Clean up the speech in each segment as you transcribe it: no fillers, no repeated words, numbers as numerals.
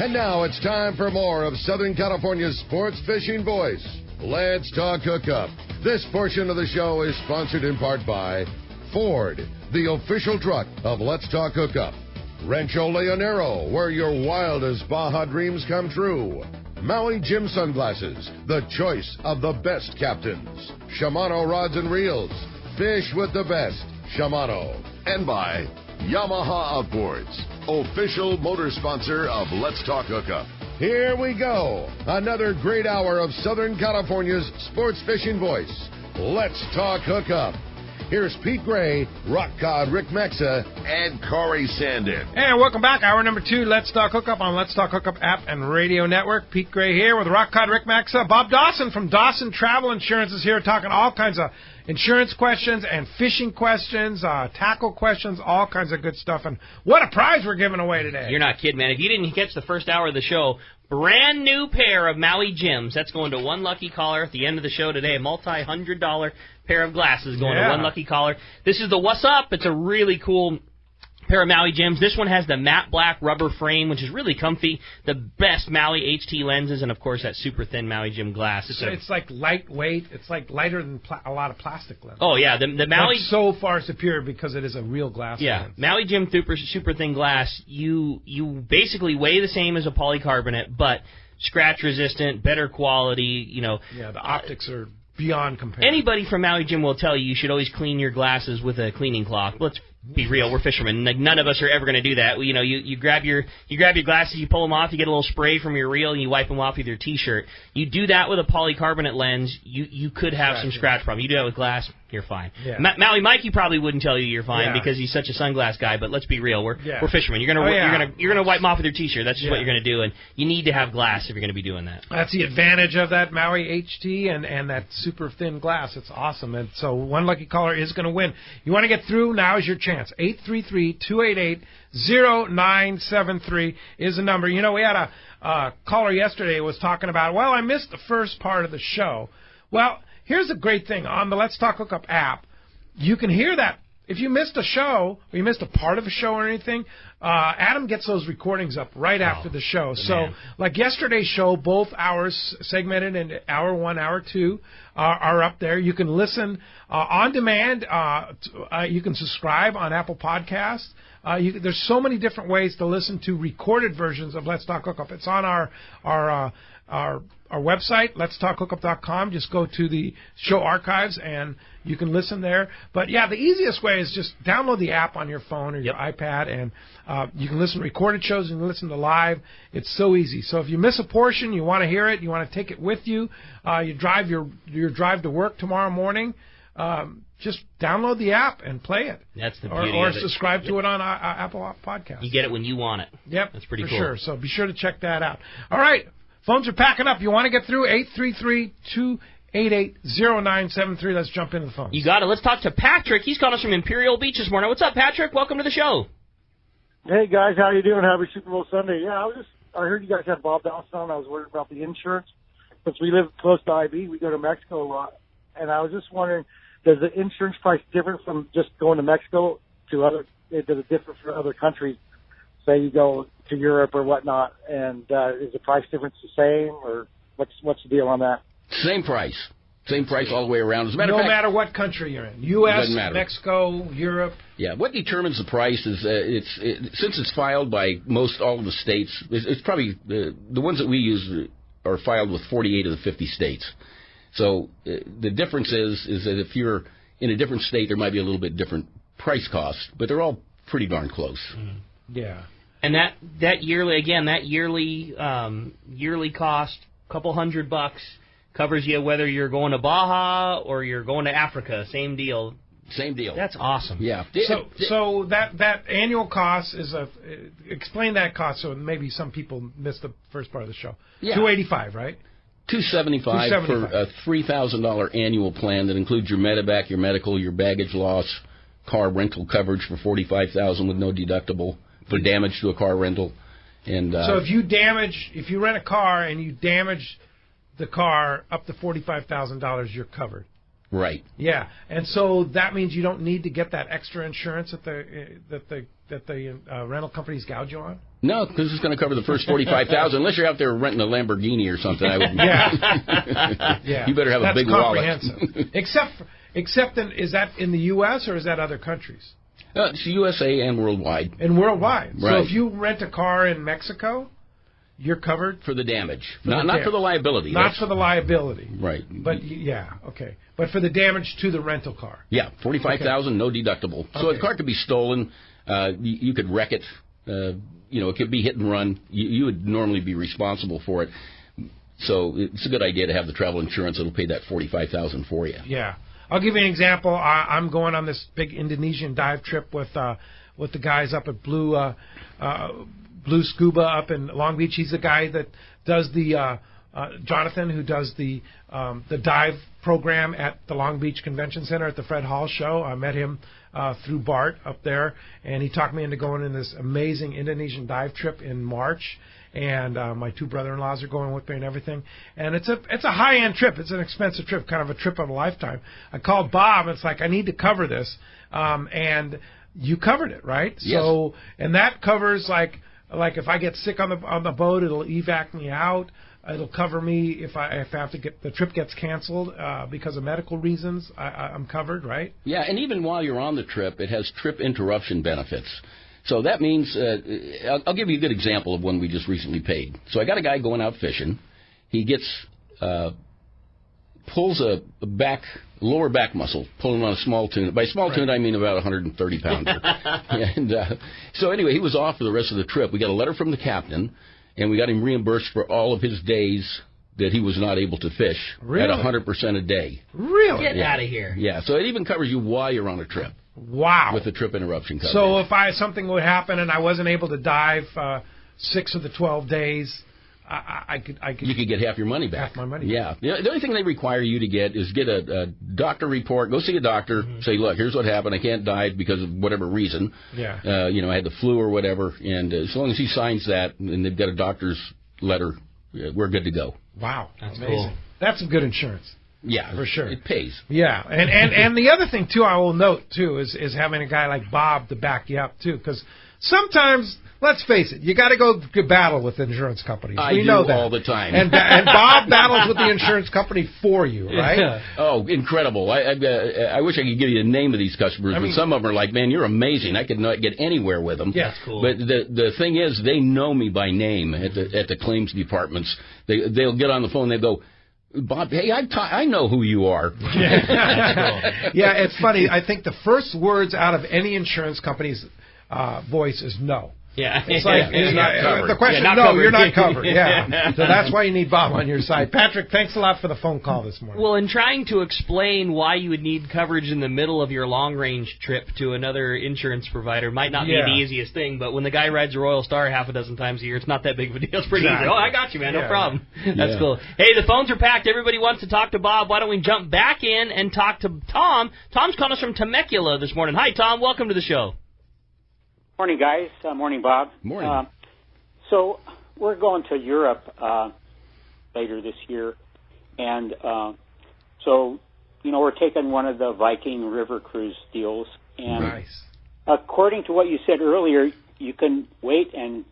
And now it's time for more of Southern California's sports fishing voice. Let's talk hookup. This portion of the show is sponsored in part by Ford, the official truck of Let's Talk Hookup. Rancho Leonero, where your wildest Baja dreams come true. Maui Jim Sunglasses, the choice of the best captains. Shimano Rods and Reels, fish with the best. Shimano. And by Yamaha Outboards, official motor sponsor of Let's Talk Hookup. Here we go. Another great hour of Southern California's sports fishing voice. Let's Talk Hookup. Here's Pete Gray, Rock Cod Rick Mexa, and Corey Sandin. And welcome back. Hour number 2, Let's Talk Hookup on Let's Talk Hookup app and radio network. Pete Gray here with Rock Cod Rick Mexa. Bob Dawson from Dawson Travel Insurance is here talking all kinds of insurance questions and fishing questions, tackle questions, all kinds of good stuff. And what a prize we're giving away today. You're not kidding, man. If you didn't catch the first hour of the show, brand new pair of Maui Jims. That's going to one lucky caller at the end of the show today. A multi-$100 pair of glasses going to one lucky caller. This is the What's Up. It's a really cool pair of Maui Jims. This one has the matte black rubber frame, which is really comfy. The best Maui HT lenses, and of course that super thin Maui Jim glass. It's like lightweight. It's like lighter than a lot of plastic lenses. Oh yeah, the Maui. That's so far superior because it is a real glass. Yeah, lens. Maui Jim super thin glass. You basically weigh the same as a polycarbonate, but scratch resistant, better quality. Yeah, the optics are beyond comparison. Anybody from Maui Jim will tell you should always clean your glasses with a cleaning cloth. Let's be real, we're fishermen. Like, none of us are ever going to do that. You grab your glasses, you pull them off, you get a little spray from your reel, and you wipe them off with your T-shirt. You do that with a polycarbonate lens, you could have some scratch problem. You do that with glass, you're fine. Yeah. Maui Mikey probably wouldn't tell you you're fine because he's such a sunglass guy. But let's be real, we're fishermen. You're gonna wipe them off with your T-shirt. That's just what you're gonna do, and you need to have glass if you're gonna be doing that. That's the advantage of that Maui HT and that super thin glass. It's awesome, and so one lucky caller is gonna win. You want to get through? Now is your chance. 833-288-0973 is the number. We had a caller yesterday who was talking about, well, I missed the first part of the show. Well, here's the great thing. On the Let's Talk Hookup app, you can hear that. If you missed a show, or you missed a part of a show or anything, Adam gets those recordings up right after the show. So, like yesterday's show, both hours segmented into hour 1, hour 2 are up there. You can listen on demand. You can subscribe on Apple Podcasts. There's so many different ways to listen to recorded versions of Let's Talk Hookup. It's on our website, letstalkhookup.com. Just go to the show archives and you can listen there. But yeah, the easiest way is just download the app on your phone or your iPad, and you can listen to recorded shows and you can listen to live. It's so easy. So if you miss a portion, you want to hear it, you want to take it with you, you drive your drive to work tomorrow morning, just download the app and play it. That's the beauty or of it. Subscribe to it on Apple Podcasts. You get it when you want it. Yep, that's pretty for cool. Sure. So be sure to check that out. All right, phones are packing up. You want to get through? 833-288-0973. Let's jump into the phone. You got it. Let's talk to Patrick. He's calling us from Imperial Beach this morning. What's up, Patrick? Welcome to the show. Hey guys, how you doing? Happy Super Bowl Sunday. Yeah, I heard you guys had Bob Dawson on. I was worried about the insurance. Since we live close to IB, we go to Mexico a lot, and I was just wondering, does the insurance price differ from just going to Mexico to other? Does it differ for other countries? Say you go to Europe or whatnot, and is the price difference the same, or what's the deal on that? Same price all the way around. As a matter no of fact, matter what country you're in, U.S., Mexico, Europe. Yeah, what determines the price is since it's filed by all of the states. It's probably the ones that we use are filed with 48 of the 50 states. So the difference is that if you're in a different state, there might be a little bit different price cost, but they're all pretty darn close. Mm-hmm. Yeah. And that yearly cost, couple $100, covers you whether you're going to Baja or you're going to Africa. Same deal. That's awesome. Yeah. So that annual cost is explain that cost so maybe some people missed the first part of the show. Yeah. $285, right? $275 for a $3,000 annual plan that includes your medevac, your medical, your baggage loss, car rental coverage for $45,000 with no deductible for damage to a car rental. And so if you rent a car and you damage the car up to $45,000, you're covered. Right. Yeah, and so that means you don't need to get that extra insurance that the the rental companies gouge you on? No, because it's going to cover the first $45,000. Unless you're out there renting a Lamborghini or something, I would. Yeah. You better have a big wallet. Except is that in the U.S. or is that other countries? It's USA and worldwide. And worldwide. Right. So if you rent a car in Mexico, you're covered for the damage, not for the liability. Not for the liability. Right. But okay. But for the damage to the rental car. Yeah, $45,000, no deductible. So the car could be stolen. You could wreck it. It could be hit and run. You would normally be responsible for it. So it's a good idea to have the travel insurance that'll pay that $45,000 for you. Yeah. I'll give you an example. I'm going on this big Indonesian dive trip with the guys up at Blue Scuba up in Long Beach. He's the guy that does the Jonathan, who does the dive program at the Long Beach Convention Center at the Fred Hall show. I met him through Bart up there, and he talked me into going on this amazing Indonesian dive trip in March. And my two brother-in-laws are going with me and everything. And it's a high-end trip. It's an expensive trip, kind of a trip of a lifetime. I called Bob. It's like, I need to cover this. And you covered it, right? Yes. So, and that covers like if I get sick on the boat, it'll evac me out. It'll cover me if I have to the trip gets canceled because of medical reasons. I'm covered, right? Yeah, and even while you're on the trip, it has trip interruption benefits. So that means, I'll give you a good example of one we just recently paid. So I got a guy going out fishing. He pulls a lower back muscle, pulling on a small tuna. By small tuna, I mean about 130 pounder. And so anyway, he was off for the rest of the trip. We got a letter from the captain, and we got him reimbursed for all of his days that he was not able to fish at 100% a day. Really? Get out of here. Yeah, so it even covers you while you're on a trip. Wow. With the trip interruption coverage. So if something would happen and I wasn't able to dive 6 of the 12 days, I could. You could get half your money back. Half my money. Yeah. The only thing they require you to get is get a doctor report. Go see a doctor. Mm-hmm. Say, look, here's what happened. I can't dive because of whatever reason. Yeah. I had the flu or whatever. And as long as he signs that and they've got a doctor's letter, we're good to go. Wow. That's amazing. cool. That's some good insurance. Yeah, for sure. It pays. Yeah, and the other thing too, I will note too, is having a guy like Bob to back you up too, because sometimes, let's face it, you got to go to battle with insurance companies. We know that all the time. And Bob battles with the insurance company for you, right? Yeah. Oh, incredible! I wish I could give you the name of these customers, but some of them are like, man, you're amazing. I could not get anywhere with them. Yeah, that's cool. But the thing is, they know me by name at the claims departments. They'll get on the phone. They go, Bob, hey, I know who you are. Yeah, it's funny. I think the first words out of any insurance company's voice is no. Yeah. It's like the question is no, you're not covered. Yeah. So that's why you need Bob on your side. Patrick, thanks a lot for the phone call this morning. Well, in trying to explain why you would need coverage in the middle of your long-range trip to another insurance provider might not be the easiest thing, but when the guy rides a Royal Star half a dozen times a year, it's not that big of a deal. It's pretty easy. Oh, I got you, man. No problem. That's cool. Hey, the phones are packed. Everybody wants to talk to Bob. Why don't we jump back in and talk to Tom? Tom's calling us from Temecula this morning. Hi, Tom. Welcome to the show. Morning, guys. Morning, Bob. Morning. So we're going to Europe later this year, and so we're taking one of the Viking River cruise deals. And nice. According to what you said earlier, you can wait and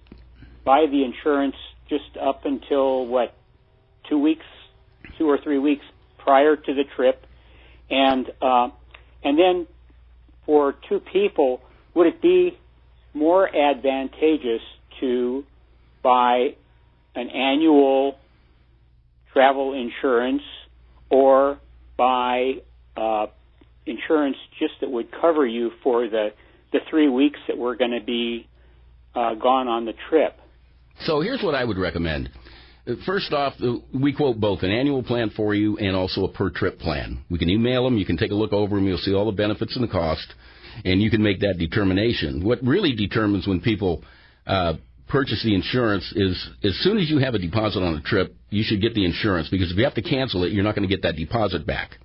buy the insurance just up until 2 or 3 weeks prior to the trip, and then for two people, would it be more advantageous to buy an annual travel insurance or buy insurance just that would cover you for the 3 weeks that we're going to be gone on the trip? So here's what I would recommend. First off, we quote both an annual plan for you and also a per-trip plan. We can email them. You can take a look over them. You'll see all the benefits and the cost. And you can make that determination. What really determines when people purchase the insurance is as soon as you have a deposit on a trip, you should get the insurance, because if you have to cancel it, you're not going to get that deposit back.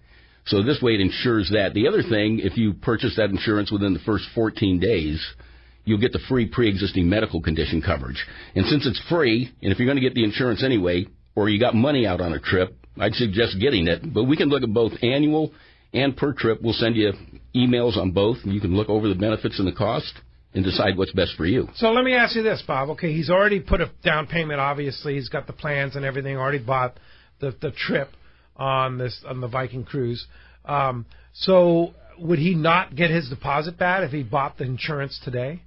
So this way it ensures that. The other thing, if you purchase that insurance within the first 14 days, you'll get the free pre-existing medical condition coverage. And since it's free, and if you're going to get the insurance anyway, or you got money out on a trip, I'd suggest getting it. But we can look at both annual and per trip. We'll send you emails on both, and you can look over the benefits and the cost, and decide what's best for you. So let me ask you this, Bob. Okay, he's already put a down payment. Obviously, he's got the plans and everything. Already bought the trip on the Viking cruise. So would he not get his deposit back if he bought the insurance today?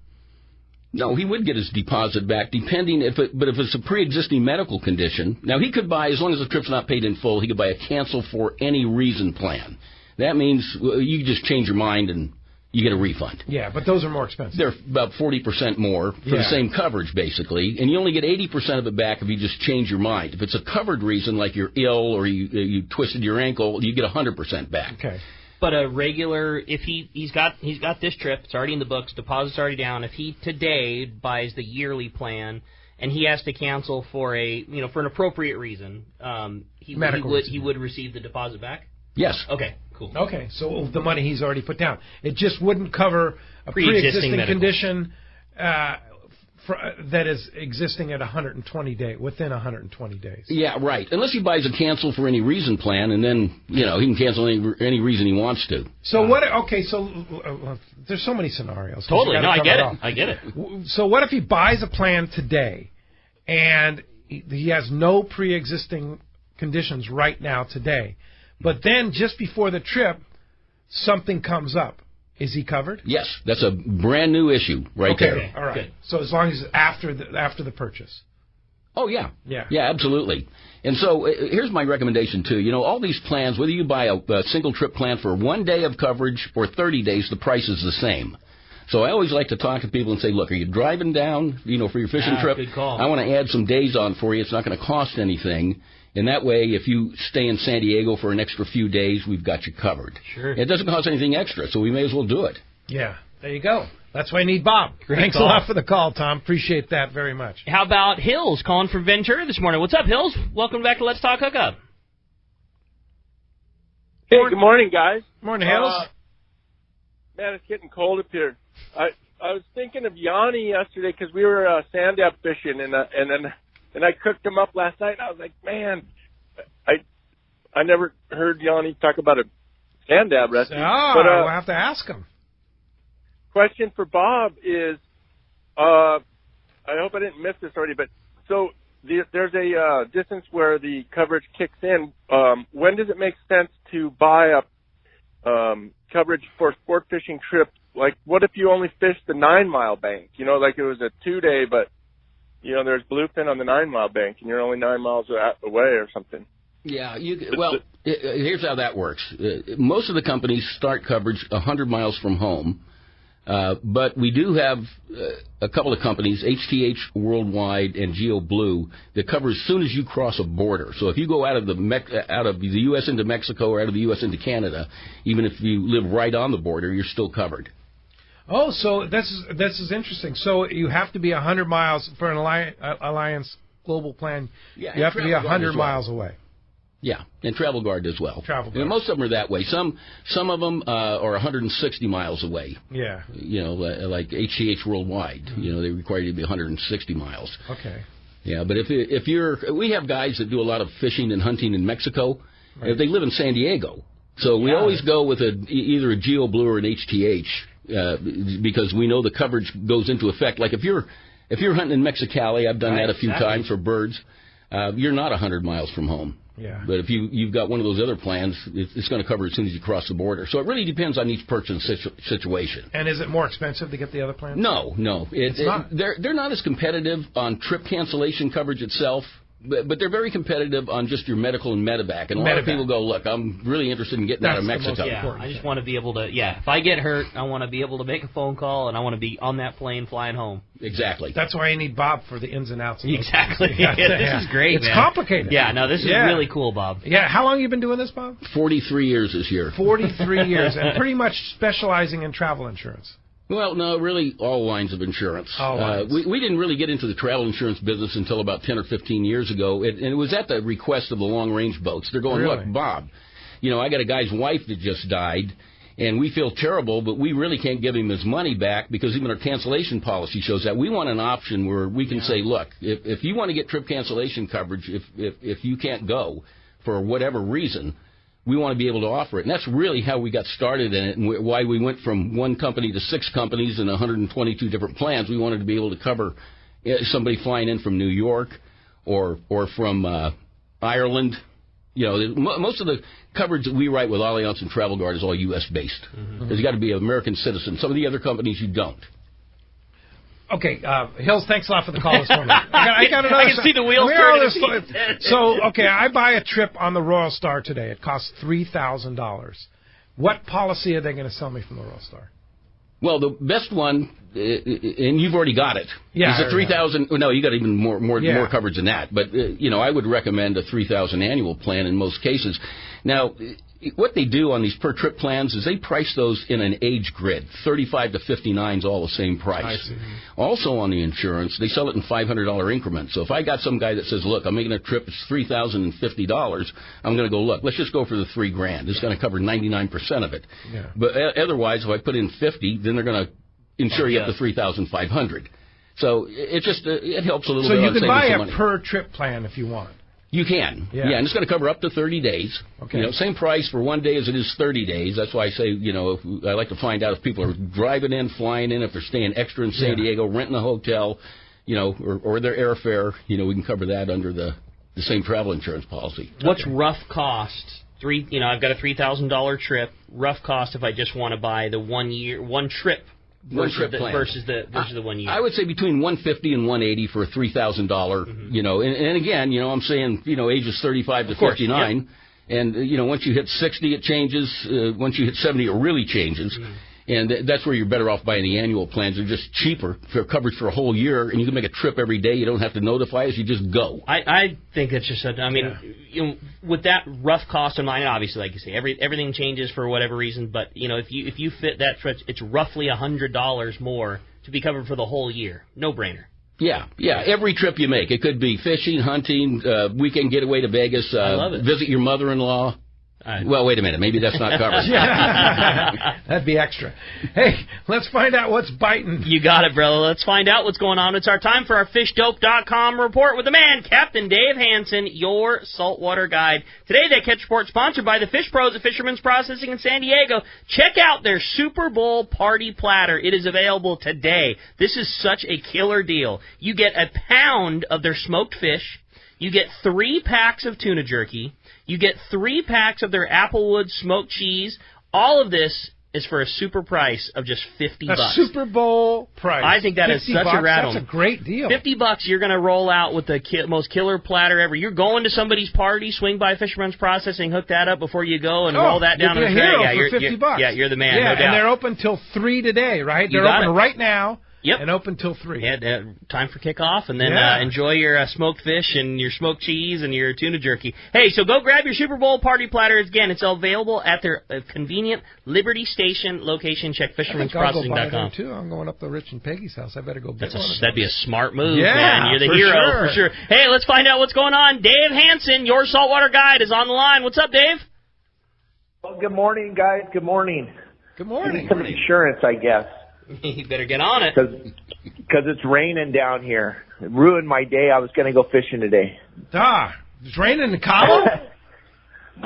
No, he would get his deposit back, but if it's a pre-existing medical condition, now he could buy, as long as the trip's not paid in full, he could buy a cancel for any reason plan. That means you just change your mind and you get a refund. Yeah, but those are more expensive. They're about 40% more for the same coverage, basically, and you only get 80% of it back if you just change your mind. If it's a covered reason, like you're ill or you twisted your ankle, you get 100% back. Okay. But a regular, if he's got this trip, it's already in the books, deposit's already down. If he today buys the yearly plan and he has to cancel for an appropriate reason, he would receive the deposit back. Yes. Okay. Cool. Okay, so the money he's already put down, it just wouldn't cover a pre-existing condition that is existing at 120 days, within 120 days. Yeah, right. Unless he buys a cancel for any reason plan, and then he can cancel any reason he wants to. So Okay, so there's so many scenarios. Totally. No, I get it. So what if he buys a plan today, and he has no pre-existing conditions right now today, but then just before the trip, something comes up? Is he covered? Yes, that's a brand new issue there. Okay, all right. Good. So as long as after the purchase. Oh yeah, yeah, absolutely. And so here's my recommendation too. All these plans, whether you buy a single trip plan for 1 day of coverage or 30 days, the price is the same. So I always like to talk to people and say, look, are you driving down, for your fishing trip? Good call. I want to add some days on for you. It's not going to cost anything. And that way, if you stay in San Diego for an extra few days, we've got you covered. Sure. It doesn't cost anything extra, so we may as well do it. Yeah, there you go. That's why I need Bob. Thanks a lot for the call, Tom. Appreciate that very much. How about Hills calling from Ventura this morning? What's up, Hills? Welcome back to Let's Talk Hookup. Hey, good morning, guys. Morning, Hills. Man, it's getting cold up here. I was thinking of Yanni yesterday because we were sand dab fishing, and I cooked him up last night. And I was like, man, I never heard Yanni talk about a sand dab recipe. We'll have to ask him. Question for Bob is, I hope I didn't miss this already, but so there's a distance where the coverage kicks in. When does it make sense to buy a coverage for a sport fishing trip? Like, what if you only fished the 9 Mile bank? Like it was a 2-day, but there's bluefin on the 9 Mile bank, and you're only 9 miles away or something. Yeah, here's how that works. Most of the companies start coverage 100 miles from home, but we do have a couple of companies, HTH Worldwide and Geo Blue, that cover as soon as you cross a border. So if you go out of the U.S. into Mexico or out of the U.S. into Canada, even if you live right on the border, you're still covered. Oh, so this is interesting. So you have to be 100 miles for an Alliance Global Plan. Yeah, you have to be 100 miles away. Yeah, and Travel Guard as well. Travel Guard. Most of them are that way. Some of them are 160 miles away. Yeah. Like HCH Worldwide. Mm-hmm. They require you to be 160 miles. Okay. Yeah, but we have guys that do a lot of fishing and hunting in Mexico. Right. They live in San Diego, so we always go with either a Geo Blue or an HTH because we know the coverage goes into effect. Like if you're hunting in Mexicali, I've done that a few times for birds. You're not 100 miles from home. Yeah. But if you've got one of those other plans, it's going to cover as soon as you cross the border. So it really depends on each person's situation. And is it more expensive to get the other plans? No. It's not. They're not as competitive on trip cancellation coverage itself, but they're very competitive on just your medical and medevac. And a lot of people go, look, I'm really interested in getting out of Mexico. I just want to be able to, if I get hurt, I want to be able to make a phone call, and I want to be on that plane flying home. Exactly. That's why I need Bob for the ins and outs. Exactly. This is great, It's complicated. Yeah, no, this is really cool, Bob. Yeah, how long have you been doing this, Bob? 43 years this year. 43 years, and pretty much specializing in travel insurance. Well, no, really all lines of insurance. All lines. We didn't really get into the travel insurance business until about 10 or 15 years ago, and it was at the request of the long-range boats. They're going, Look, Bob, I got a guy's wife that just died, and we feel terrible, but we really can't give him his money back because even our cancellation policy shows that. We want an option where we can say, look, if you want to get trip cancellation coverage, if you can't go for whatever reason, we want to be able to offer it. And that's really how we got started in it, and why we went from one company to 6 companies and 122 different plans. We wanted to be able to cover somebody flying in from New York or from Ireland. You know, most of the coverage that we write with Allianz and Travel Guard is all U.S. based. Because you got to be an American citizen. Some of the other companies you don't. Okay, Hills, thanks a lot for the call this morning. I got another. I can see the wheels turning. So, okay, I buy a trip on the Royal Star today. It costs $3,000. What policy are they going to sell me from the Royal Star? Well, the best one, and you've already got it. Yeah, is a 3,000. No, you got even more coverage than that. But I would recommend a 3,000 annual plan in most cases. Now, what they do on these per trip plans is they price those in an age grid. 35 to 59 is all the same price. I see. Also on the insurance, they sell it in $500 increments. So if I got some guy that says, "Look, I'm making a trip, it's $3,050," I'm going to go, "Look, let's just go for the $3,000. It's going to cover 99% of it." Yeah. But otherwise, if I put in 50, then they're going to insure you up to $3,500. So it just it helps a little bit. So you can buy some money. a per trip plan if you want. You can, yeah, and it's going to cover up to 30 days. Okay. Same price for 1 day as it is 30 days. That's why I say, I like to find out if people are driving in, flying in, if they're staying extra in San Diego, renting a hotel, or their airfare. We can cover that under the same travel insurance policy. What's rough cost? I've got a $3,000 trip. Rough cost if I just want to buy the one trip. Versus the 1 year. I would say between $150 and $180 for a $3,000. And again, I'm saying ages 35 to 59, and once you hit 60, it changes. Once you hit 70, it really changes. And that's where you're better off buying the annual plans. They're just cheaper for coverage for a whole year, and you can make a trip every day. You don't have to notify us. You just go. I think that's just with that rough cost in mind, obviously, like you say, everything changes for whatever reason. But, if you fit that trip, it's roughly $100 more to be covered for the whole year. No-brainer. Yeah. Every trip you make. It could be fishing, hunting, weekend getaway to Vegas, I love it. Visit your mother-in-law. Well, wait a minute. Maybe that's not covered. That'd be extra. Hey, let's find out what's biting. You got it, brother. Let's find out what's going on. It's our time for our FishDope.com report with the man, Captain Dave Hansen, your saltwater guide. Today, that catch report sponsored by the Fish Pros at Fisherman's Processing in San Diego. Check out their Super Bowl party platter. It is available today. This is such a killer deal. You get a pound of their smoked fish. You get 3 packs of tuna jerky. You get 3 packs of their Applewood smoked cheese. All of this is for a super price of just $50. A Super Bowl price. I think that is such a rattle. That's a great deal. $50, you're going to roll out with the most killer platter ever. You're going to somebody's party, swing by Fisherman's Processing, hook that up before you go, and roll that down in the tray. For $50. Yeah, you're the man. Yeah, no doubt. And they're open till 3 today, right? They're open right now. Yep. And open till 3. Yeah, time for kickoff, and then enjoy your smoked fish and your smoked cheese and your tuna jerky. Hey, so go grab your Super Bowl party platter. Again, it's available at their convenient Liberty Station location. Check Fisherman'sProcessing.com. Too. I'm going up to Rich and Peggy's house. I better go get one. That'd be a smart move, man. You're the hero, for sure. Hey, let's find out what's going on. Dave Hansen, your saltwater guide, is on the line. What's up, Dave? Well, good morning, guys. Good morning. Good morning. I need some insurance, I guess. You better get on it. Because it's raining down here. It ruined my day. I was going to go fishing today. It's raining in Cabo?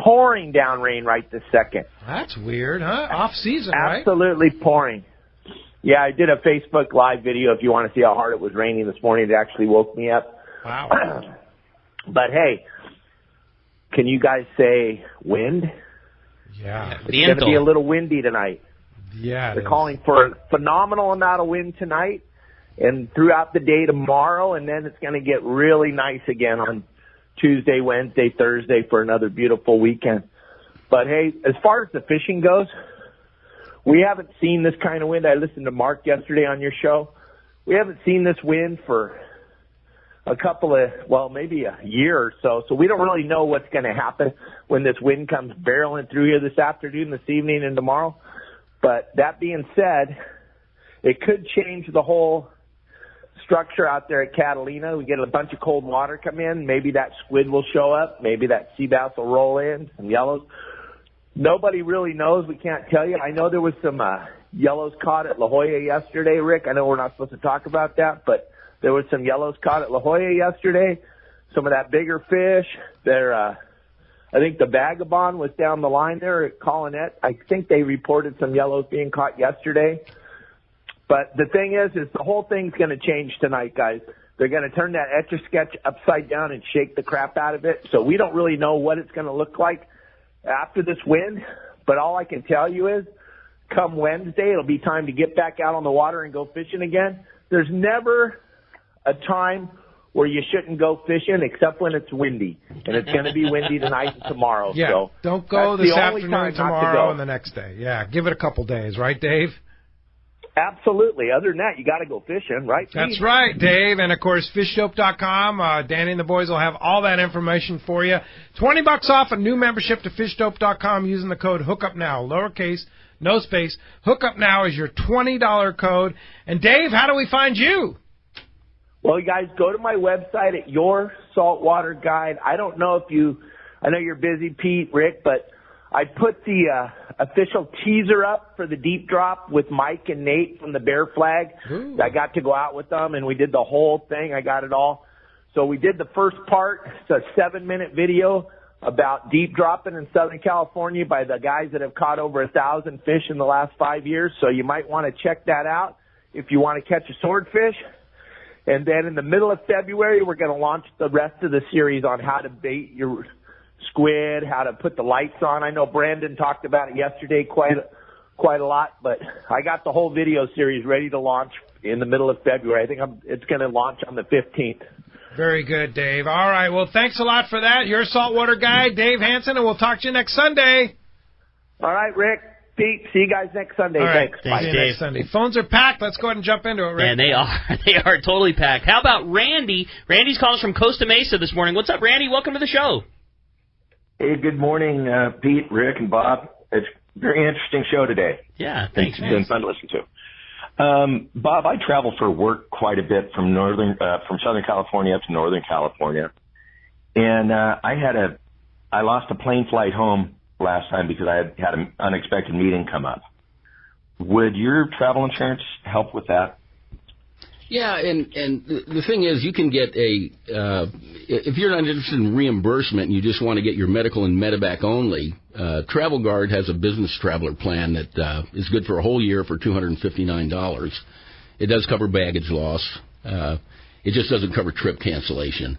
Pouring down rain right this second. That's weird, huh? Off season, right? Absolutely pouring. Yeah, I did a Facebook Live video if you want to see how hard it was raining this morning. It actually woke me up. Wow. But, hey, can you guys say wind? Yeah. It's going to be a little windy tonight. Yeah, they're calling for a phenomenal amount of wind tonight and throughout the day tomorrow, and then it's going to get really nice again on Tuesday, Wednesday, Thursday for another beautiful weekend. But, hey, as far as the fishing goes, we haven't seen this kind of wind. I listened to Mark yesterday on your show. We haven't seen this wind for maybe a year or so. So we don't really know what's going to happen when this wind comes barreling through here this afternoon, this evening, and tomorrow. But that being said, it could change the whole structure out there at Catalina. We get a bunch of cold water come in. Maybe that squid will show up. Maybe that sea bass will roll in, some yellows. Nobody really knows. We can't tell you. I know there was some yellows caught at La Jolla yesterday, Rick. I know we're not supposed to talk about that, but there was some yellows caught at La Jolla yesterday. Some of that bigger fish. I think the Vagabond was down the line there at Collinette. I think they reported some yellows being caught yesterday. But the thing is the whole thing's going to change tonight, guys. They're going to turn that Etch-a-Sketch upside down and shake the crap out of it. So we don't really know what it's going to look like after this wind. But all I can tell you is, come Wednesday, it'll be time to get back out on the water and go fishing again. There's never a time where you shouldn't go fishing except when it's windy. And it's going to be windy tonight and tomorrow. Yeah, so don't go this afternoon, tomorrow, to and the next day. Yeah, give it a couple days, right, Dave? Absolutely. Other than that, you got to go fishing, right? That's right, Dave. And, of course, fishdope.com. Danny and the boys will have all that information for you. $20 off a new membership to fishdope.com using the code HookUpNow, lowercase, no space. HookUpNow is your $20 code. And, Dave, how do we find you? Well, you guys, go to my website at Your Saltwater Guide. I don't know if I know you're busy, Pete, Rick, but I put the official teaser up for the deep drop with Mike and Nate from the Bear Flag. Ooh. I got to go out with them, and we did the whole thing. I got it all. So we did the first part. It's a 7-minute video about deep dropping in Southern California by the guys that have caught over 1,000 fish in the last 5 years. So you might want to check that out if you want to catch a swordfish. And then in the middle of February, we're going to launch the rest of the series on how to bait your squid, how to put the lights on. I know Brandon talked about it yesterday quite a lot, but I got the whole video series ready to launch in the middle of February. I think it's going to launch on the 15th. Very good, Dave. All right, well, thanks a lot for that. Your saltwater guy, Dave Hansen, and we'll talk to you next Sunday. All right, Rick, Pete, see you guys next Sunday. All right. Thanks. Bye. See you next Sunday. Phones are packed. Let's go ahead and jump into it, Rick. And they are. They are totally packed. How about Randy? Randy's calling us from Costa Mesa this morning. What's up, Randy? Welcome to the show. Hey, good morning, Pete, Rick, and Bob. It's a very interesting show today. Yeah, thanks, man. It's been fun to listen to. Bob, I travel for work quite a bit from Southern California up to Northern California, and I lost a plane flight home last time because I had an unexpected meeting come up. Would your travel insurance help with that? Yeah, and the thing is, you can get if you're not interested in reimbursement and you just want to get your medical and medevac only, Travel Guard has a business traveler plan that is good for a whole year for $259. It does cover baggage loss. It just doesn't cover trip cancellation.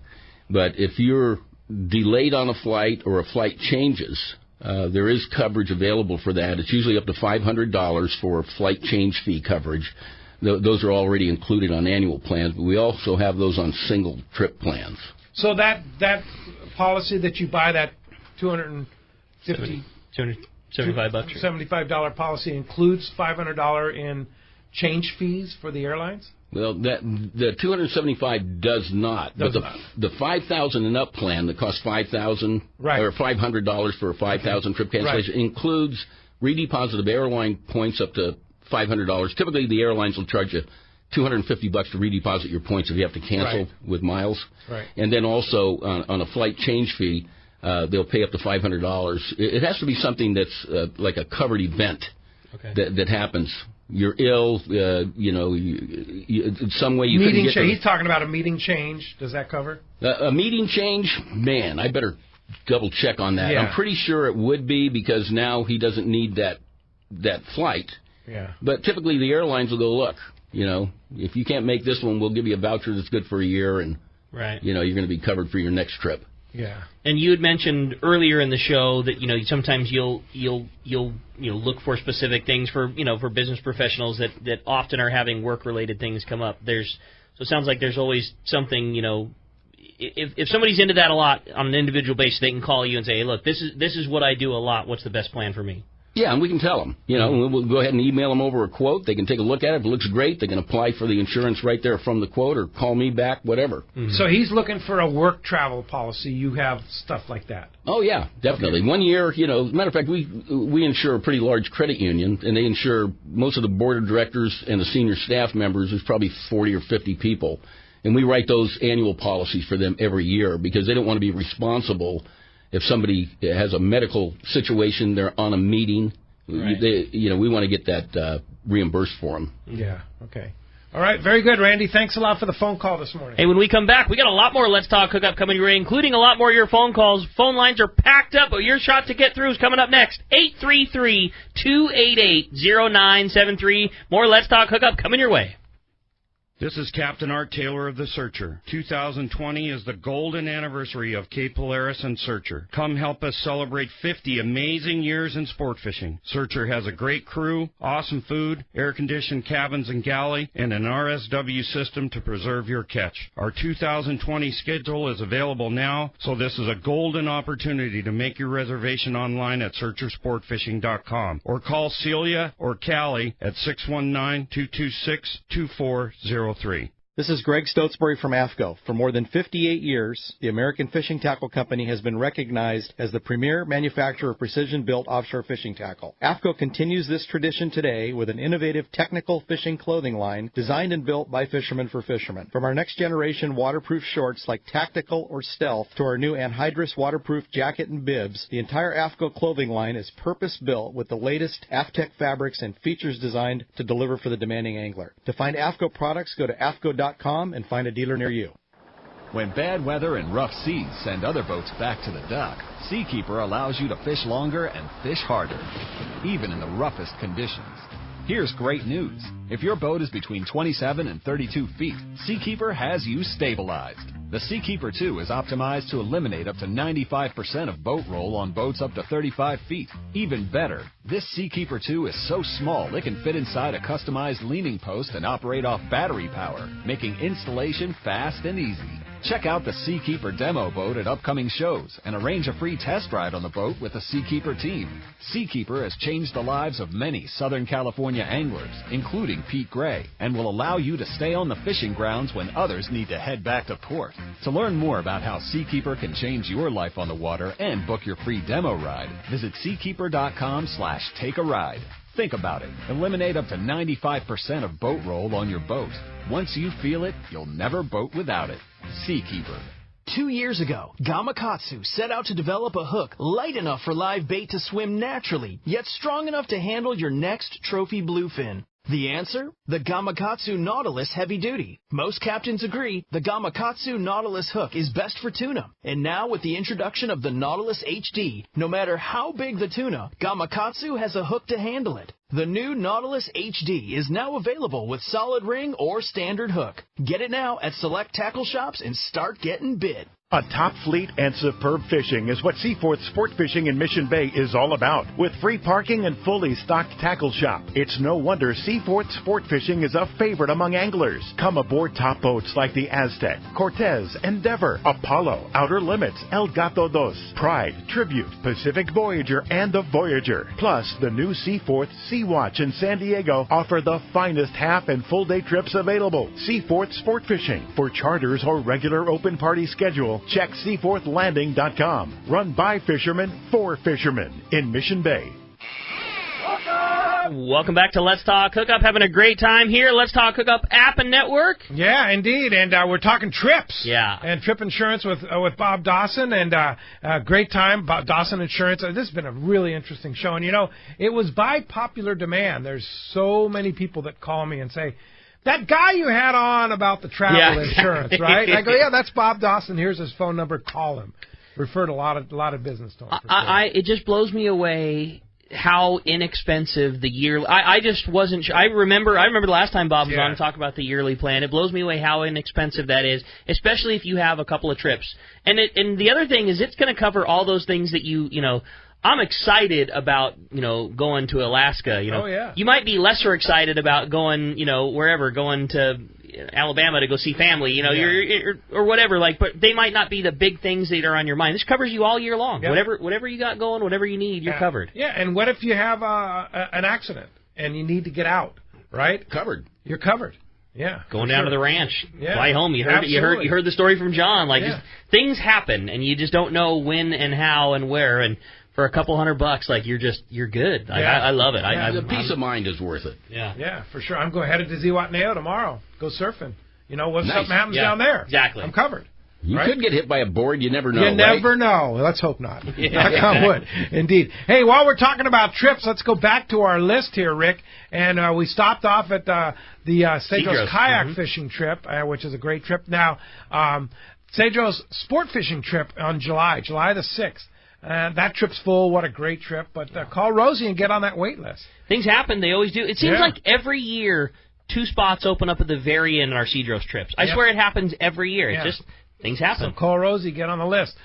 But if you're delayed on a flight or a flight changes, there is coverage available for that. It's usually up to $500 for flight change fee coverage. Those are already included on annual plans, but we also have those on single trip plans. So that policy that you buy, that $275 $75 policy, includes $500 in change fees for the airlines? Well, the $275 does not. But the $5,000 and up plan that costs $5,000 or $500 for a $5,000 trip cancellation includes redeposit of airline points up to $500. Typically, the airlines will charge you $250 to redeposit your points if you have to cancel with miles. Right. And then also on a flight change fee, they'll pay up to $500. It has to be something that's like a covered event that happens. You're ill, in some way you couldn't get He's talking about a meeting change. Does that cover? A meeting change? Man, I better double check on that. Yeah. I'm pretty sure it would be because now he doesn't need that flight. Yeah. But typically the airlines will go, look, if you can't make this one, we'll give you a voucher that's good for a year, and you're going to be covered for your next trip. Yeah. And you had mentioned earlier in the show that sometimes you'll look for specific things for business professionals that often are having work related things come up. So it sounds like there's always something, if somebody's into that a lot on an individual basis, they can call you and say, hey, look, this is what I do a lot. What's the best plan for me? Yeah, and we can tell them. We'll go ahead and email them over a quote. They can take a look at it. If it looks great, they can apply for the insurance right there from the quote or call me back, whatever. Mm-hmm. So he's looking for a work travel policy. You have stuff like that. Oh, yeah, definitely. 1 year, matter of fact, we insure a pretty large credit union, and they insure most of the board of directors and the senior staff members. There's probably 40 or 50 people. And we write those annual policies for them every year because they don't want to be responsible if somebody has a medical situation, they're on a meeting, we want to get that reimbursed for them. Yeah, okay. All right, very good, Randy. Thanks a lot for the phone call this morning. Hey, when we come back, we got a lot more Let's Talk Hookup coming your way, including a lot more of your phone calls. Phone lines are packed up, but your shot to get through is coming up next. 833-288-0973. More Let's Talk Hookup coming your way. This is Captain Art Taylor of the Searcher. 2020 is the golden anniversary of Cape Polaris and Searcher. Come help us celebrate 50 amazing years in sport fishing. Searcher has a great crew, awesome food, air-conditioned cabins and galley, and an RSW system to preserve your catch. Our 2020 schedule is available now, so this is a golden opportunity to make your reservation online at searchersportfishing.com or call Celia or Callie at 619-226-2403. This is Greg Stotesbury from AFCO. For more than 58 years, the American Fishing Tackle Company has been recognized as the premier manufacturer of precision-built offshore fishing tackle. AFCO continues this tradition today with an innovative technical fishing clothing line designed and built by fishermen for fishermen. From our next-generation waterproof shorts like Tactical or Stealth to our new anhydrous waterproof jacket and bibs, the entire AFCO clothing line is purpose-built with the latest AFTEC fabrics and features designed to deliver for the demanding angler. To find AFCO products, go to AFCO.com and find a dealer near you. When bad weather and rough seas send other boats back to the dock, Seakeeper allows you to fish longer and fish harder, even in the roughest conditions. Here's great news. If your boat is between 27 and 32 feet, Seakeeper has you stabilized. The Seakeeper 2 is optimized to eliminate up to 95% of boat roll on boats up to 35 feet. Even better, this Seakeeper 2 is so small it can fit inside a customized leaning post and operate off battery power, making installation fast and easy. Check out the Seakeeper demo boat at upcoming shows and arrange a free test ride on the boat with the Seakeeper team. Seakeeper has changed the lives of many Southern California anglers, including Pete Gray, and will allow you to stay on the fishing grounds when others need to head back to port. To learn more about how Seakeeper can change your life on the water and book your free demo ride, visit seakeeper.com/take-a-ride. Think about it. Eliminate up to 95% of boat roll on your boat. Once you feel it, you'll never boat without it. Seakeeper. 2 years ago, Gamakatsu set out to develop a hook light enough for live bait to swim naturally, yet strong enough to handle your next trophy bluefin. The answer? The Gamakatsu Nautilus Heavy Duty. Most captains agree the Gamakatsu Nautilus hook is best for tuna. And now with the introduction of the Nautilus HD, no matter how big the tuna, Gamakatsu has a hook to handle it. The new Nautilus HD is now available with solid ring or standard hook. Get it now at select tackle shops and start getting bit. A top fleet and superb fishing is what Seaforth Sport Fishing in Mission Bay is all about. With free parking and fully stocked tackle shop, it's no wonder Seaforth Sport Fishing is a favorite among anglers. Come aboard top boats like the Aztec, Cortez, Endeavor, Apollo, Outer Limits, El Gato Dos, Pride, Tribute, Pacific Voyager, and the Voyager. Plus, the new Seaforth Sea Watch in San Diego offer the finest half and full day trips available. Seaforth Sport Fishing. For charters or regular open party schedule, check seaforthlanding.com. Run by fishermen for fishermen in Mission Bay. Welcome back to Let's Talk Hookup. Having a great time here. Let's Talk Hookup app and network. Yeah, indeed. And we're talking trips. Yeah. And trip insurance with Bob Dawson. And great time. Bob Dawson Insurance. This has been a really interesting show. And, you know, it was by popular demand. There's so many people that call me and say, that guy you had on about the travel insurance, right? I go, yeah, that's Bob Dawson. Here's his phone number. Call him. Referred a lot of business to him. It just blows me away how inexpensive the yearly. I just wasn't sure. I remember the last time Bob was on to talk about the yearly plan. It blows me away how inexpensive that is, especially if you have a couple of trips. And the other thing is it's going to cover all those things that you know. I'm excited about, going to Alaska, Oh, yeah. You might be lesser excited about going, going to Alabama to go see family, you're, or whatever, but they might not be the big things that are on your mind. This covers you all year long. Yeah. Whatever you got going, whatever you need, you're covered. Yeah, and what if you have an accident and you need to get out, right? Covered. You're covered. Yeah, going down to the ranch, yeah. Fly home. You heard the story from John. Just things happen, and you just don't know when and how and where. And for a couple $100, you're good. Yeah. I love it. The peace of mind is worth it. Yeah, for sure. I'm headed to Zihuatanejo tomorrow. Go surfing. What if nice. something happens down there? Exactly. I'm covered. You right? could get hit by a board. You never know. You never know. Let's hope not. Knock on wood. Indeed. Hey, while we're talking about trips, let's go back to our list here, Rick. And we stopped off at the Cedros kayak fishing trip, which is a great trip. Now, Cedros sport fishing trip on July the 6th. That trip's full. What a great trip. But call Rosie and get on that wait list. Things happen. They always do. It seems like every year 2 spots open up at the very end in our Cedros trips. I swear it happens every year. It's just things happen. So call Rosie, get on the list.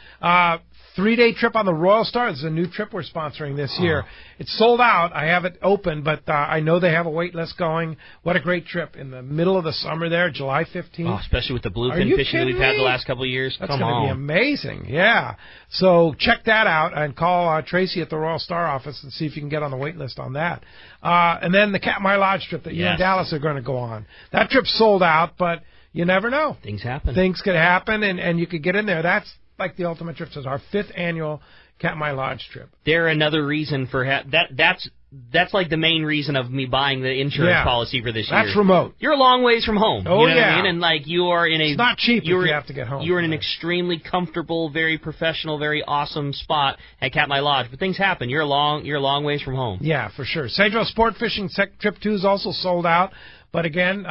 3-day trip on the Royal Star. This is a new trip we're sponsoring this year. It's sold out. I have it open, but I know they have a wait list going. What a great trip in the middle of the summer there, July 15th. Oh, especially with the bluefin fishing that we've had the last couple of years. That's going to be amazing. Yeah. So check that out and call Tracy at the Royal Star office and see if you can get on the wait list on that. And then the Katmai Lodge trip that you and Dallas are going to go on. That trip's sold out, but you never know. Things happen. Things could happen, and you could get in there. That's like the ultimate trip. It's our 5th annual Katmai Lodge trip. They're another reason for that's like the main reason of me buying the insurance policy for this year. That's remote. You're a long ways from home. Oh, you know what I mean? And like you are in it's not cheap if you have to get home. You're in an extremely comfortable, very professional, very awesome spot at Katmai Lodge. But things happen. You're a long ways from home. Yeah, for sure. Cedros Sport Fishing Trip 2 is also sold out. But again,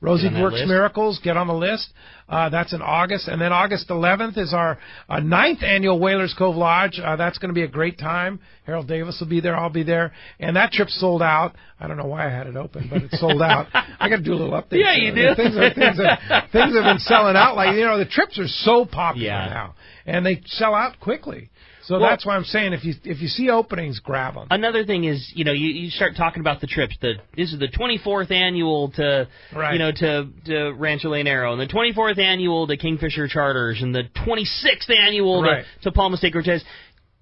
Rosie Works Miracles, get on the list. That's in August. And then August 11th is our 9th annual Whalers Cove Lodge. That's going to be a great time. Harold Davis will be there. I'll be there. And that trip's sold out. I don't know why I had it open, but it's sold out. I got to do a little update. Yeah, you do. Things have been selling out. Like, the trips are so popular now. And they sell out quickly. So that's why I'm saying if you see openings, grab them. Another thing is, you start talking about the trips. This is the 24th annual to to Rancho Leonero, and the 24th annual to Kingfisher Charters, and the 26th annual to Palma State Cortez.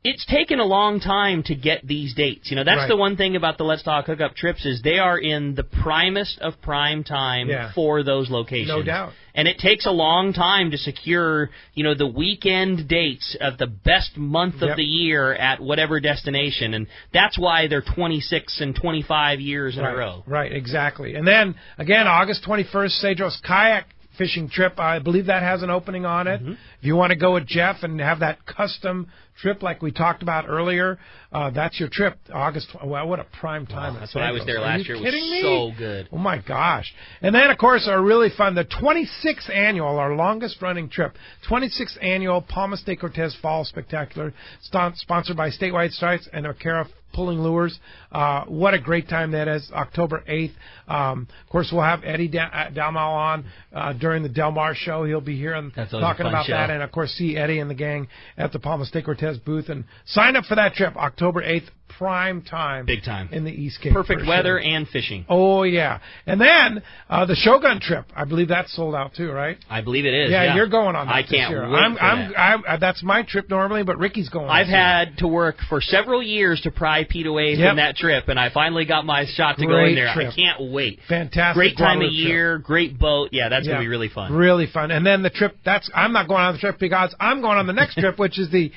It's taken a long time to get these dates. That's the one thing about the Let's Talk Hookup trips is they are in the primest of prime time for those locations. No doubt. And it takes a long time to secure, the weekend dates of the best month of the year at whatever destination. And that's why they're 26 and 25 years in a row. Right, exactly. And then, again, August 21st, Cedros Kayak Fishing Trip. I believe that has an opening on it. If you want to go with Jeff and have that custom trip like we talked about earlier, that's your trip. August. Well, what a prime time! That's when I was there last year. It was so good. Oh my gosh! And then, of course, our really fun, the 26th annual, our longest running trip, 26th annual Palma State Cortez Fall Spectacular, sponsored by Statewide Strikes and O'Cara Pulling Lures. What a great time that is, October 8th. Of course, we'll have Eddie Dalmal on during the Del Mar show. He'll be here and talking about that. And, of course, see Eddie and the gang at the Palma State Cortez booth. And sign up for that trip, October 8th, prime time. Big time. In the East Cape. Perfect weather and fishing. Oh, yeah. And then the Shogun trip. I believe that's sold out, too, right? I believe it is, Yeah, you're going on that I can't this year. wait that's my trip normally, but Ricky's going I've had to work for several years to pry Pete away from that trip, and I finally got my shot to go in there. Trip. I can't wait. Fantastic. Great time of Guadalupe year, trip. great boat. Yeah, that's going to be really fun. Really fun. And then the trip, I'm not going on the trip because I'm going on the next trip, which is the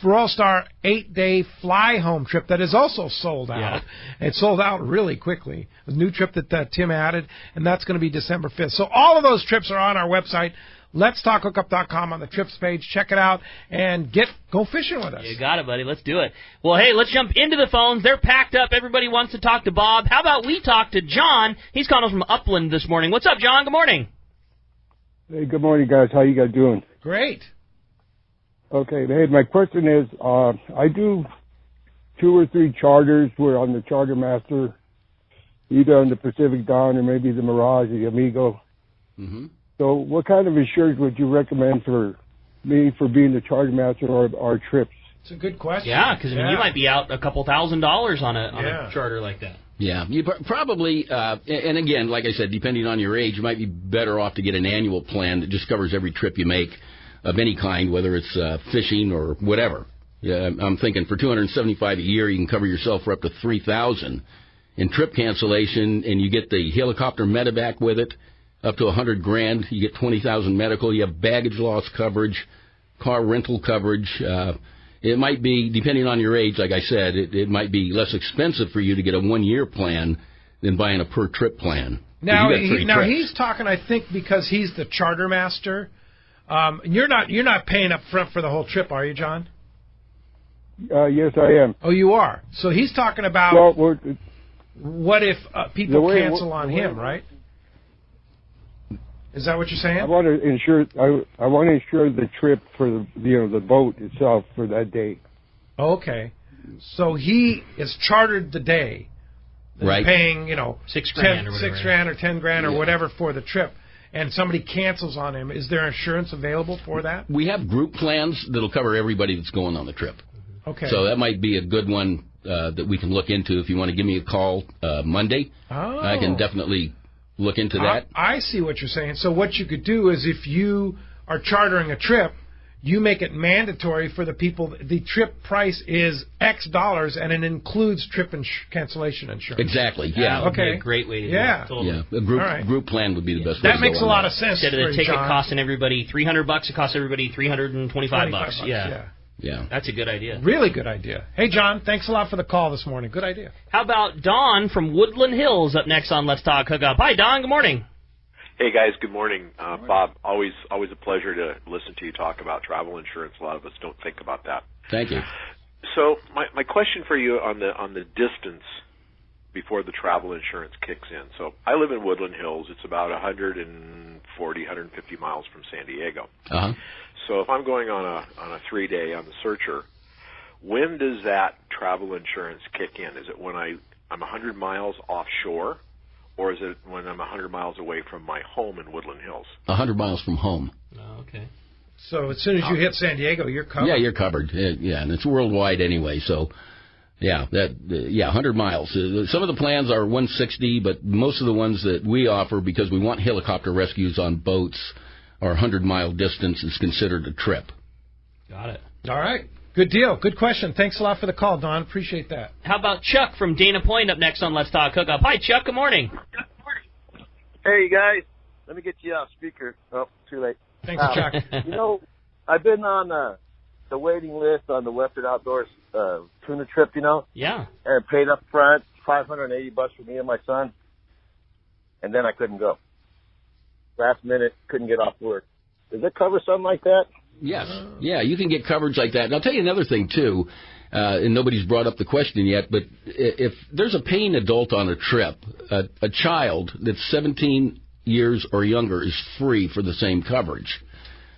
Royal Star 8-day fly home trip that is also sold out. Yeah. It sold out really quickly. A new trip that Tim added, and that's going to be December 5th. So all of those trips are on our website, letstalkhookup.com, on the trips page. Check it out and go fishing with us. You got it, buddy. Let's do it. Well, hey, let's jump into the phones. They're packed up. Everybody wants to talk to Bob. How about we talk to John? He's calling us from Upland this morning. What's up, John? Good morning. Hey, good morning, guys. How you guys doing? Great. Okay, hey, my question is, I do 2 or 3 charters where I'm the charter master, either on the Pacific Dawn or maybe the Mirage or the Amigo. Mm-hmm. So what kind of insurance would you recommend for me for being the charter master or our trips? It's a good question. Yeah, because you might be out a couple $1,000s on a charter like that. Yeah, you probably, and again, like I said, depending on your age, you might be better off to get an annual plan that just covers every trip you make of any kind, whether it's fishing or whatever. Yeah, I'm thinking for $275 a year, you can cover yourself for up to $3,000 in trip cancellation, and you get the helicopter medevac with it, up to $100,000. You get $20,000 medical. You have baggage loss coverage, car rental coverage. It might be, depending on your age, like I said, it might be less expensive for you to get a 1-year plan than buying a per trip plan. Now he's talking, I think, because he's the charter master. You're not paying up front for the whole trip, are you, John? Yes, I am. Oh, you are. So he's talking about Well, what if people cancel on him, right? Is that what you're saying? I want to insure. I want to insure the trip for the boat itself for that day. Okay. So he is chartered the day, right? Paying $6,000 or whatever. $6,000 or $10,000 or whatever for the trip, and somebody cancels on him. Is there insurance available for that? We have group plans that'll cover everybody that's going on the trip. Okay. So that might be a good one that we can look into. If you want to give me a call Monday, I can definitely look into that. I see what you're saying. So what you could do is if you are chartering a trip, you make it mandatory for the people. The trip price is X dollars, and it includes trip cancellation insurance. Exactly. Yeah. That would be a great way to do it. Totally. Yeah. A group plan would be the best way that to go. Makes a lot of sense. Instead of the ticket costing everybody $300, it costs everybody $325. Yeah. That's a good idea. Really good idea. Hey, John, thanks a lot for the call this morning. Good idea. How about Don from Woodland Hills up next on Let's Talk Hookup? Hi, Don. Good morning. Hey, guys. Good morning. Bob, always a pleasure to listen to you talk about travel insurance. A lot of us don't think about that. Thank you. So my question for you on the distance before the travel insurance kicks in. So I live in Woodland Hills. It's about 150 miles from San Diego. Uh-huh. So if I'm going on a 3-day on the Searcher, when does that travel insurance kick in? Is it when I'm 100 miles offshore, or is it when I'm 100 miles away from my home in Woodland Hills? 100 miles from home. Oh, okay. So as soon as you hit San Diego, you're covered. Yeah, you're covered. Yeah, and it's worldwide anyway. So, 100 miles. Some of the plans are 160, but most of the ones that we offer, because we want helicopter rescues on boats, our 100-mile distance is considered a trip. Got it. All right. Good deal. Good question. Thanks a lot for the call, Don. Appreciate that. How about Chuck from Dana Point up next on Let's Talk Hookup? Hi, Chuck. Good morning. Hey, guys. Let me get you off speaker. Oh, too late. Thanks, Chuck. I've been on the waiting list on the Western Outdoors tuna trip, Yeah. And paid up front $580 for me and my son. And then I couldn't go. Last minute, couldn't get off work. Does it cover something like that? Yes. Yeah, you can get coverage like that. And I'll tell you another thing, too, and nobody's brought up the question yet, but if there's a paying adult on a trip, a child that's 17 years or younger is free for the same coverage.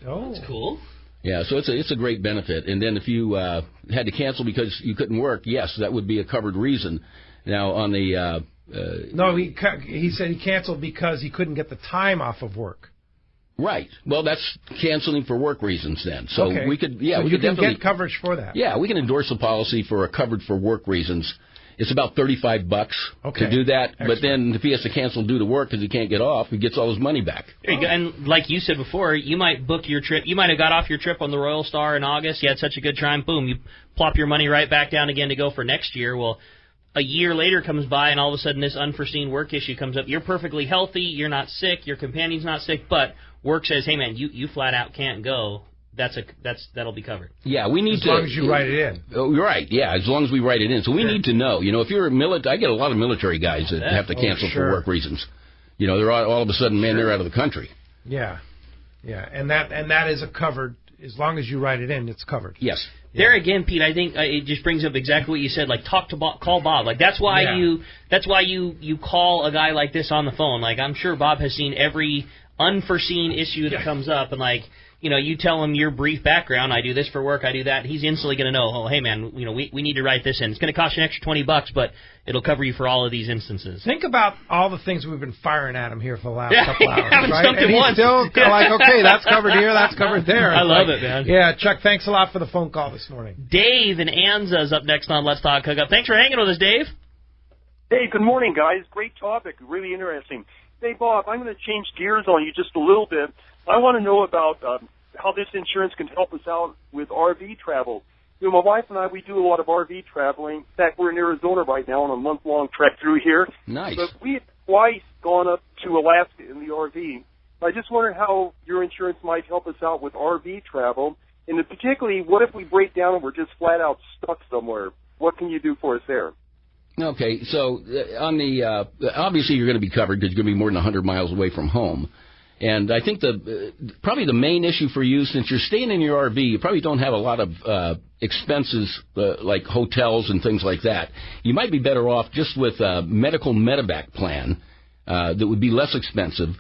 Oh. That's cool. Yeah, so it's a great benefit. And then if you had to cancel because you couldn't work, yes, that would be a covered reason. Now, on the... no, he said he canceled because he couldn't get the time off of work. Right. Well, that's canceling for work reasons then. So okay. we could, so we you could can definitely get coverage for that. Yeah, we can endorse a policy for a covered for work reasons. It's about $35 to do that. Excellent. But then if he has to cancel due to work because he can't get off, he gets all his money back. There you go. And like you said before, you might book your trip. You might have got off your trip on the Royal Star in August. You had such a good time. Boom, you plop your money right back down again to go for next year. Well, a year later comes by, and all of a sudden this unforeseen work issue comes up. You're perfectly healthy. You're not sick. Your companion's not sick. But work says, hey, man, you flat out can't go. That'll be covered. Yeah, we need as long as you write it in. Oh, right. Yeah, as long as we write it in. So we need to know. If you're a military, I get a lot of military guys that have to cancel for work reasons. They're all of a sudden, man, they're out of the country. Yeah, and that is a covered. As long as you write it in, it's covered. Yes. There again, Pete, I think it just brings up exactly what you said. Like, call Bob. Like, that's why you call a guy like this on the phone. Like, I'm sure Bob has seen every unforeseen issue that comes up, and you tell him your brief background. I do this for work. I do that. He's instantly going to know. Oh, hey man, we need to write this in. It's going to cost you an extra $20, but it'll cover you for all of these instances. Think about all the things we've been firing at him here for the last couple hours, right? And he's still like, okay, that's covered here, that's covered there. I love it, man. Yeah, Chuck, thanks a lot for the phone call this morning. Dave and Anza's up next on Let's Talk Hookup. Thanks for hanging with us, Dave. Hey, good morning, guys. Great topic. Really interesting. Hey, Bob, I'm going to change gears on you just a little bit. I want to know about how this insurance can help us out with RV travel. My wife and I, we do a lot of RV traveling. In fact, we're in Arizona right now on a month-long trek through here. Nice. But we have twice gone up to Alaska in the RV. I just wondered how your insurance might help us out with RV travel. And particularly, what if we break down and we're just flat-out stuck somewhere? What can you do for us there? Okay, so on the obviously you're going to be covered because you're going to be more than 100 miles away from home. And I think probably the main issue for you, since you're staying in your RV, you probably don't have a lot of expenses like hotels and things like that. You might be better off just with a medical medevac plan that would be less expensive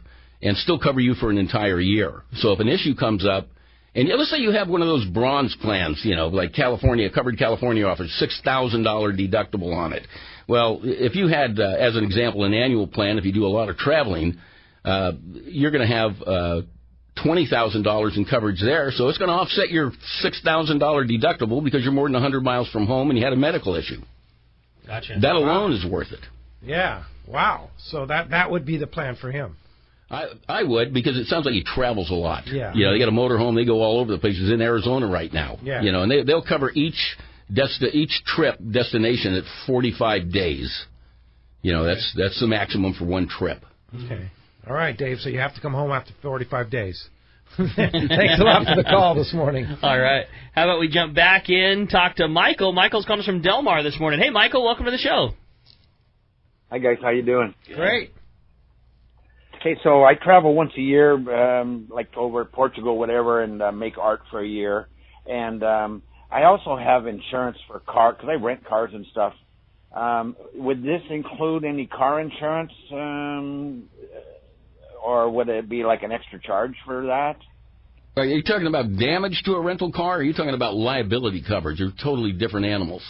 and still cover you for an entire year. So if an issue comes up, and let's say you have one of those bronze plans, like Covered California offers $6,000 deductible on it. Well, if you had, as an example, an annual plan, if you do a lot of traveling, you're going to have $20,000 in coverage there, so it's going to offset your $6,000 deductible because you're more than 100 miles from home and you had a medical issue. Gotcha. That alone is worth it. Yeah. Wow. So that would be the plan for him. I would, because it sounds like he travels a lot. Yeah. They got a motorhome. They go all over the place. He's in Arizona right now. Yeah. And they'll cover each trip destination at 45 days. That's the maximum for one trip. Okay. All right, Dave. So you have to come home after 45 days. Thanks a lot for the call this morning. All right. How about we jump back in, talk to Michael. Michael's coming from Del Mar this morning. Hey, Michael, welcome to the show. Hi, guys. How you doing? Great. Okay, so I travel once a year, like over Portugal, whatever, and make art for a year. And I also have insurance for because I rent cars and stuff. Would this include any car insurance, or would it be like an extra charge for that? Are you talking about damage to a rental car, or are you talking about liability coverage? They're totally different animals.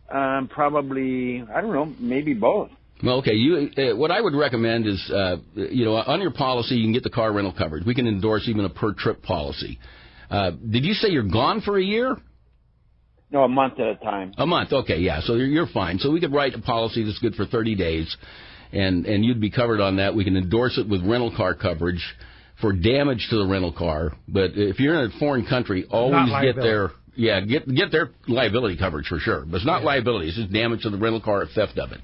Probably, I don't know, maybe both. Well, okay. What I would recommend is, on your policy, you can get the car rental coverage. We can endorse even a per-trip policy. Did you say you're gone for a year? No, a month at a time. A month, okay, yeah. So you're fine. So we could write a policy that's good for 30 days, and you'd be covered on that. We can endorse it with rental car coverage for damage to the rental car. But if you're in a foreign country, always get their liability coverage for sure. But it's not liability. It's just damage to the rental car or theft of it.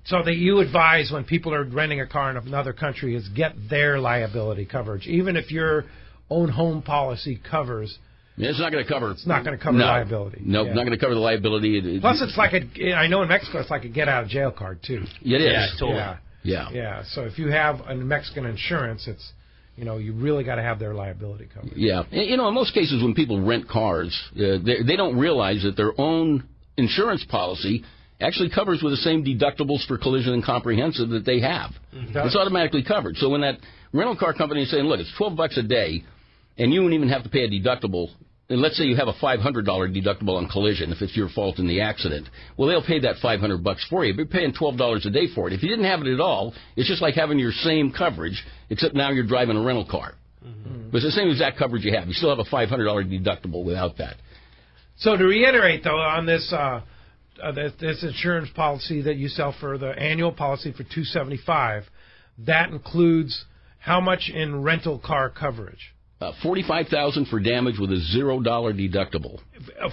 So that you advise when people are renting a car in another country is get their liability coverage, even if your own home policy covers. It's not going to cover. It's not going to cover liability. No, not going to cover the liability. Plus, it's like I know in Mexico it's like a get out of jail card too. It is. Yeah, totally. Yeah. So if you have a Mexican insurance, it's you really got to have their liability coverage. Yeah. In most cases when people rent cars, they don't realize that their own insurance policy actually covers with the same deductibles for collision and comprehensive that they have. Mm-hmm. It's automatically covered. So when that rental car company is saying, look, it's $12 a day, and you won't even have to pay a deductible, and let's say you have a $500 deductible on collision if it's your fault in the accident, well, they'll pay that $500 for you, but you're paying $12 a day for it. If you didn't have it at all, it's just like having your same coverage, except now you're driving a rental car. Mm-hmm. But it's the same exact coverage you have. You still have a $500 deductible without that. So to reiterate, though, on this insurance policy that you sell for the annual policy for $275, that includes how much in rental car coverage? $45,000 for damage with a $0 deductible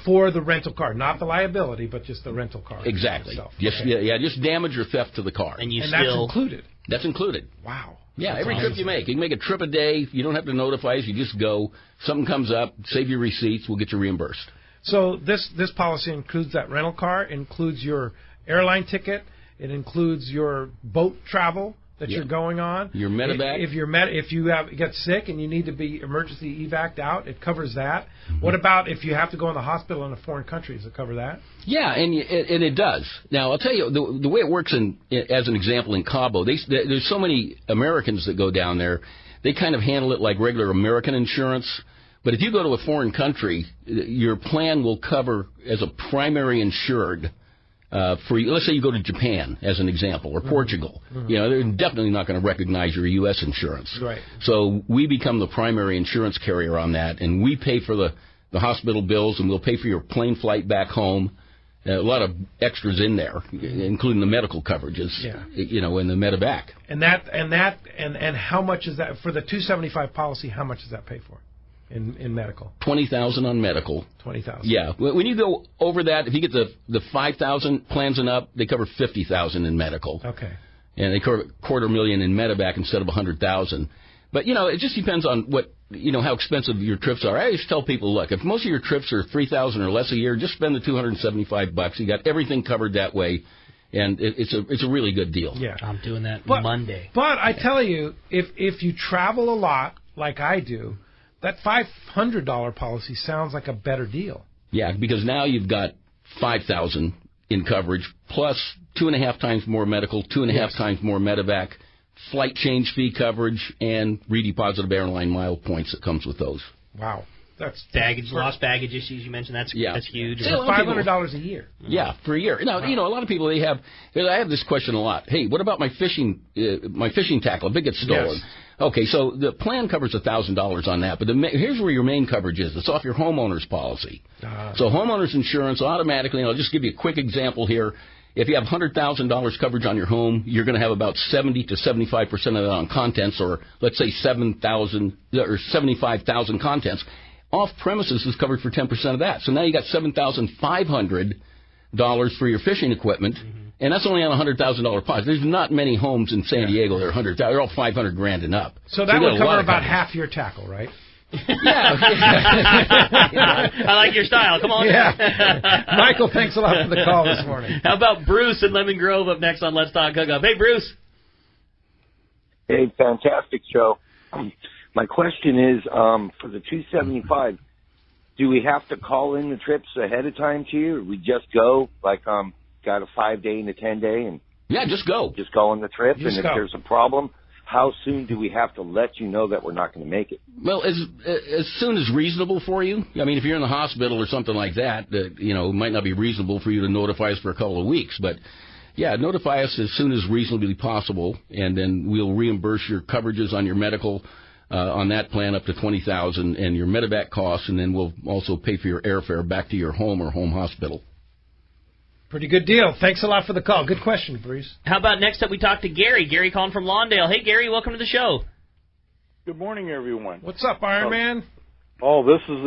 for the rental car, not the liability, but just the rental car. Exactly. Itself. Just just damage or theft to the car, and that's included. That's included. Wow. Yeah, that's every trip you make make a trip a day. You don't have to notify us. You just go. Something comes up, save your receipts. We'll get you reimbursed. So this policy includes that rental car, includes your airline ticket, it includes your boat travel that you're going on. Your medevac. If you get sick and you need to be emergency evac'd out, it covers that. Mm-hmm. What about if you have to go in the hospital in a foreign country? Does it cover that? Yeah, and it does. Now I'll tell you the way it works as an example in Cabo. There's so many Americans that go down there. They kind of handle it like regular American insurance. But if you go to a foreign country, your plan will cover as a primary insured for you. Let's say you go to Japan, as an example, or Portugal. Mm-hmm. They're definitely not going to recognize your U.S. insurance. Right. So we become the primary insurance carrier on that, and we pay for the hospital bills, and we'll pay for your plane flight back home. A lot of extras in there, including the medical coverages, and the medevac. And how much is that for the $275 policy? How much does that pay for? In medical, $20,000 on medical. $20,000. Yeah, when you go over that, if you get the 5,000 plans and up, they cover $50,000 in medical. Okay. And they cover $250,000 in medevac instead of $100,000. But it just depends on what how expensive your trips are. I always tell people, look, if most of your trips are $3,000 or less a year, just spend the $275. You got everything covered that way, and it's a really good deal. Yeah, I'm doing that Monday. But I tell you, if you travel a lot like I do, that $500 policy sounds like a better deal. Yeah, because now you've got $5,000 in coverage plus 2.5 times more medical, 2.5 times more medevac, flight change fee coverage, and redeposit of airline mile points that comes with those. Wow. That's lost baggage issues you mentioned. That's huge. So $500 a year. Yeah, for a year. Now, a lot of people I have this question a lot. Hey, what about my fishing tackle? If it gets stolen. Yes. Okay, so the plan covers $1,000 on that, but here's where your main coverage is. It's off your homeowner's policy. So homeowner's insurance automatically, and I'll just give you a quick example here. If you have $100,000 coverage on your home, you're going to have about 70 to 75% of that on contents, or let's say 7,000 or 75,000 contents. Off premises is covered for 10% of that. So now you got $7,500 for your fishing equipment, and that's only on a $100,000 policy. There's not many homes in San Diego that are $100,000. They're all $500,000 and up. So that would cover about half your tackle, right? I like your style. Come on. Yeah. Michael, thanks a lot for the call this morning. How about Bruce in Lemon Grove up next on Let's Talk Hookup? Hey, Bruce. Hey, fantastic show. My question is, for the $275, do we have to call in the trips ahead of time to you, or we just go, got a 5-day and a 10-day, and just go. Just go on the trip, Just and go. if there's a problem, how soon do we have to let you know that we're not going to make it? Well, as soon as reasonable for you. I mean, if you're in the hospital or something like that, it might not be reasonable for you to notify us for a couple of weeks, but yeah, notify us as soon as reasonably possible, and then we'll reimburse your coverages on your medical on that plan up to $20,000 and your medevac costs, and then we'll also pay for your airfare back to your home or home hospital. Pretty good deal. Thanks a lot for the call. Good question, Bruce. How about next up we talk to Gary. Gary calling from Lawndale. Hey, Gary, welcome to the show. Good morning, everyone. What's up, Iron Man? Oh, this is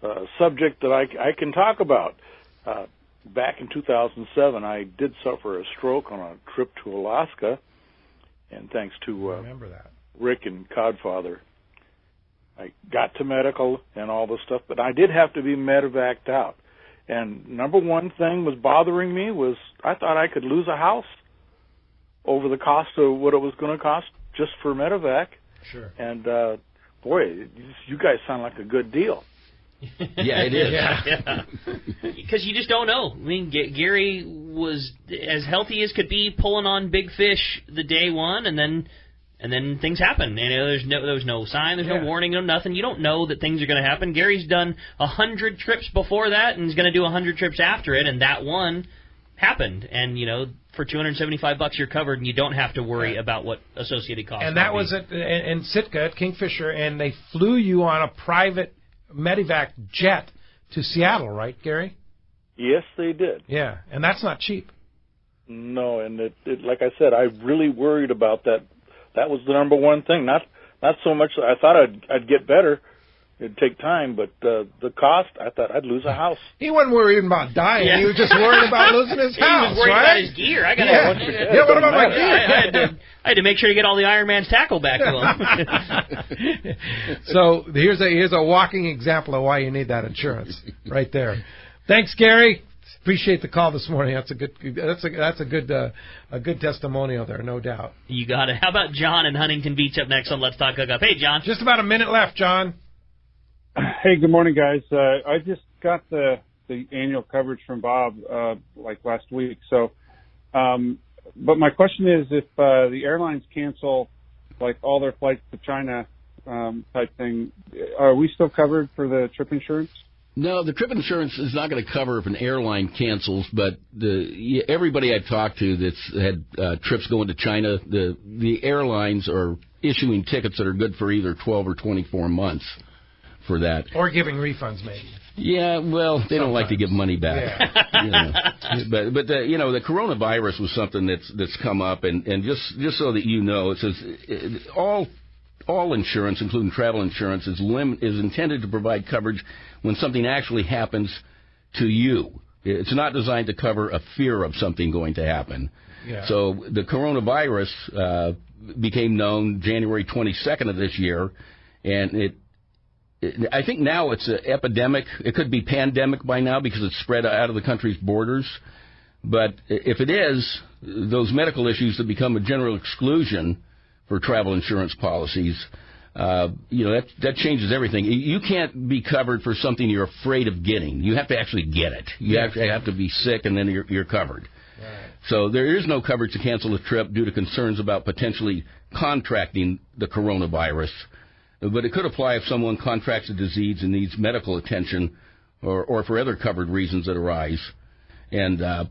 a subject that I can talk about. Back in 2007, I did suffer a stroke on a trip to Alaska, and thanks to remember that. Rick and Codfather, I got to medical and all this stuff, but I did have to be medevaced out. And number one thing was bothering me was I thought I could lose a house over the cost of what it was going to cost just for medevac. Sure. And, boy, you guys sound like a good deal. Yeah, it is. Yeah. Because you just don't know. I mean, Gary was as healthy as could be, pulling on big fish the day one, and then things happen. And there was no sign, there's no warning, no nothing. You don't know that things are going to happen. Gary's done 100 trips before that, and he's going to do 100 trips after it, and that one happened. And for $275 you're covered, and you don't have to worry about what associated costs. And that was in Sitka at Kingfisher, and they flew you on a private medevac jet to Seattle, right, Gary? Yes, they did. Yeah, and that's not cheap. No, and it like I said, I really worried about that. That was the number one thing. Not so much. I thought I'd get better. It'd take time, but the cost, I thought I'd lose a house. He wasn't worried about dying. Yeah. He was just worried about losing his house. He was worried about his gear. I got what about my gear? I had to make sure to get all the Iron Man's tackle back to him. So here's a walking example of why you need that insurance right there. Thanks, Gary. Appreciate the call this morning. That's a good testimonial there, no doubt. You got it. How about John in Huntington Beach up next on Let's Talk Hookup? Hey, John. Just about a minute left, John. Hey, good morning, guys. I just got the annual coverage from Bob last week. So, but my question is, if the airlines cancel all their flights to China type thing, are we still covered for the trip insurance? No, the trip insurance is not going to cover if an airline cancels, but everybody I've talked to that's had trips going to China, the airlines are issuing tickets that are good for either 12 or 24 months for that. Or giving refunds, maybe. Yeah, well, they don't like to give money back. Yeah. But the coronavirus was something that's come up, and just so that you know, it says all insurance, including travel insurance, is intended to provide coverage when something actually happens to you. It's not designed to cover a fear of something going to happen. Yeah. So the coronavirus became known January 22nd of this year, and I think now it's an epidemic. It could be pandemic by now because it's spread out of the country's borders. But if it is, those medical issues that become a general exclusion for travel insurance policies, that changes everything. You can't be covered for something you're afraid of getting. You have to actually get it. You have to be sick, and then you're covered. Right. So there is no coverage to cancel a trip due to concerns about potentially contracting the coronavirus. But it could apply if someone contracts a disease and needs medical attention or for other covered reasons that arise. And,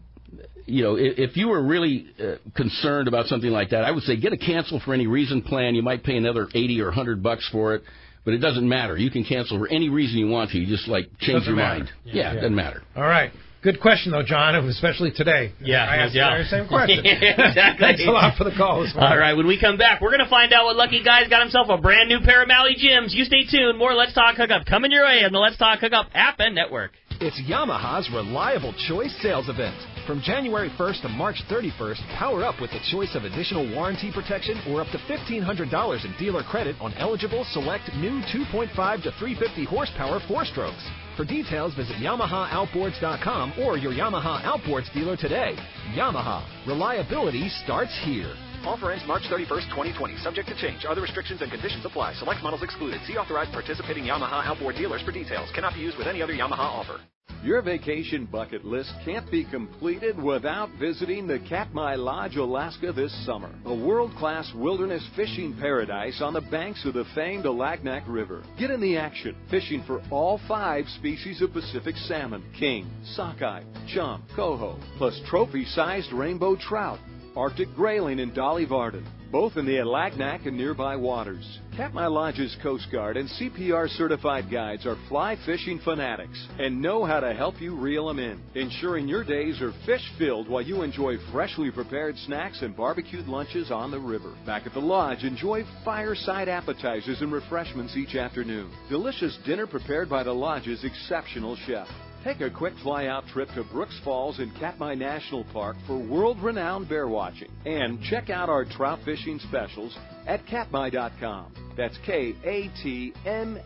if you were really concerned about something like that, I would say get a cancel for any reason plan. You might pay another $80 or $100 for it, but it doesn't matter. You can cancel for any reason you want to. You just, change your mind. Yeah, it doesn't matter. All right. Good question, though, John, especially today. Yeah, I asked the very same question. Exactly. Thanks a lot for the call this morning. All right, when we come back, we're going to find out what lucky guy's got himself a brand new pair of Maui Gyms. You stay tuned. More Let's Talk Hookup coming your way on the Let's Talk Hookup app and network. It's Yamaha's Reliable Choice sales event. From January 1st to March 31st, power up with the choice of additional warranty protection or up to $1,500 in dealer credit on eligible select new 2.5 to 350 horsepower 4-strokes. For details, visit YamahaOutboards.com or your Yamaha Outboards dealer today. Yamaha. Reliability starts here. Offer ends March 31st, 2020. Subject to change. Other restrictions and conditions apply. Select models excluded. See authorized participating Yamaha outboard dealers for details. Cannot be used with any other Yamaha offer. Your vacation bucket list can't be completed without visiting the Katmai Lodge, Alaska this summer. A world-class wilderness fishing paradise on the banks of the famed Alagnak River. Get in the action, fishing for all 5 species of Pacific salmon, king, sockeye, chum, coho, plus trophy-sized rainbow trout, Arctic grayling, and Dolly Varden, both in the Alagnak and nearby waters. Katmai Lodge's Coast Guard and CPR-certified guides are fly fishing fanatics and know how to help you reel them in, ensuring your days are fish-filled while you enjoy freshly prepared snacks and barbecued lunches on the river. Back at the lodge, enjoy fireside appetizers and refreshments each afternoon. Delicious dinner prepared by the lodge's exceptional chef. Take a quick fly-out trip to Brooks Falls in Katmai National Park for world-renowned bear watching. And check out our trout fishing specials at Katmai.com. That's Katmai.com.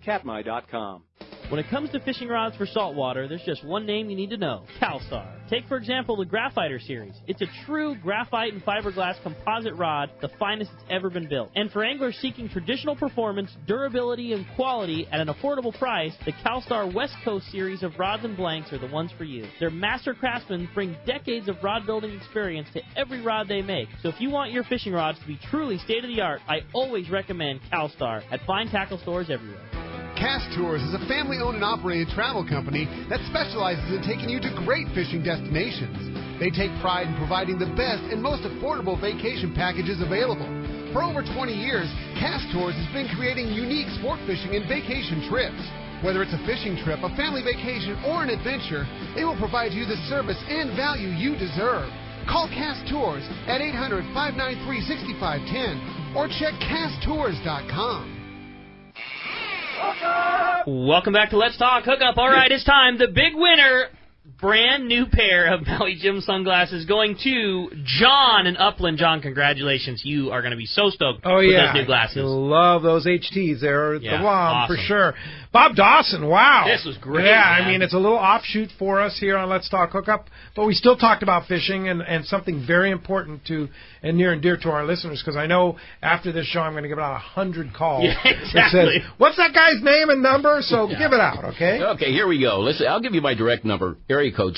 Katmai.com. When it comes to fishing rods for saltwater, there's just one name you need to know: CalStar. Take, for example, the Graphiter series. It's a true graphite and fiberglass composite rod, the finest it's ever been built. And for anglers seeking traditional performance, durability, and quality at an affordable price, the CalStar West Coast series of rods and blanks are the ones for you. Their master craftsmen bring decades of rod building experience to every rod they make. So if you want your fishing rods to be truly state-of-the-art, I always recommend CalStar at fine tackle stores everywhere. Cast Tours is a family-owned and operated travel company that specializes in taking you to great fishing destinations. They take pride in providing the best and most affordable vacation packages available. For over 20 years, Cast Tours has been creating unique sport fishing and vacation trips. Whether it's a fishing trip, a family vacation, or an adventure, they will provide you the service and value you deserve. Call Cast Tours at 800-593-6510 or check casttours.com. Welcome back to Let's Talk Hookup. All right, it's time. The big winner, brand new pair of Maui Jim sunglasses going to John in Upland. John, congratulations. You are going to be so stoked with those new glasses. I love those HTs. They're the bomb awesome. for sure. Bob Dawson, wow. This was great. Yeah, man. I mean, it's a little offshoot for us here on Let's Talk Hookup, but we still talked about fishing and something very important to and near and dear to our listeners, because I know after this show I'm going to give out 100 calls. Yeah, exactly. That says, what's that guy's name and number? So give it out, okay? Okay, here we go. Listen, I'll give you my direct number, area code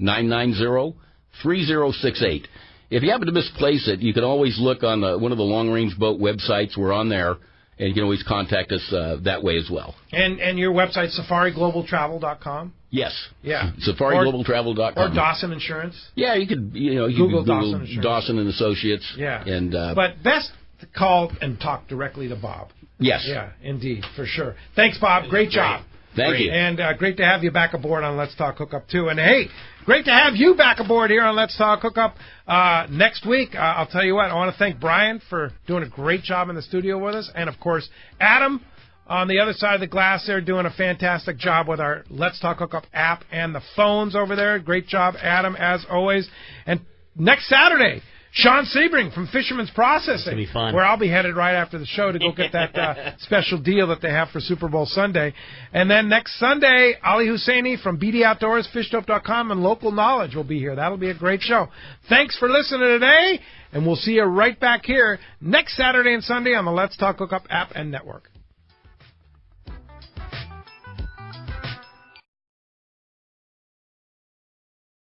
619-990-3068. If you happen to misplace it, you can always look on one of the long-range boat websites. We're on there. And you can always contact us that way as well. And your website, safariglobaltravel.com? Yes. Yeah. SafariGlobalTravel.com. Or Dawson Insurance? Yeah, you could Google Dawson Insurance. Dawson and Associates. Yeah. And but best to call and talk directly to Bob. Yes. Yeah, indeed, for sure. Thanks, Bob. Great job. Thank you. And great to have you back aboard on Let's Talk Hookup, too. And, hey, great to have you back aboard here on Let's Talk Hookup next week. I'll tell you what, I want to thank Brian for doing a great job in the studio with us. And, of course, Adam on the other side of the glass there doing a fantastic job with our Let's Talk Hookup app and the phones over there. Great job, Adam, as always. And next Saturday, Sean Sebring from Fisherman's Processing. It's going to be fun. Where I'll be headed right after the show to go get that special deal that they have for Super Bowl Sunday. And then next Sunday, Ali Husseini from BD Outdoors, FishDope.com, and Local Knowledge will be here. That'll be a great show. Thanks for listening today, and we'll see you right back here next Saturday and Sunday on the Let's Talk Hookup app and network.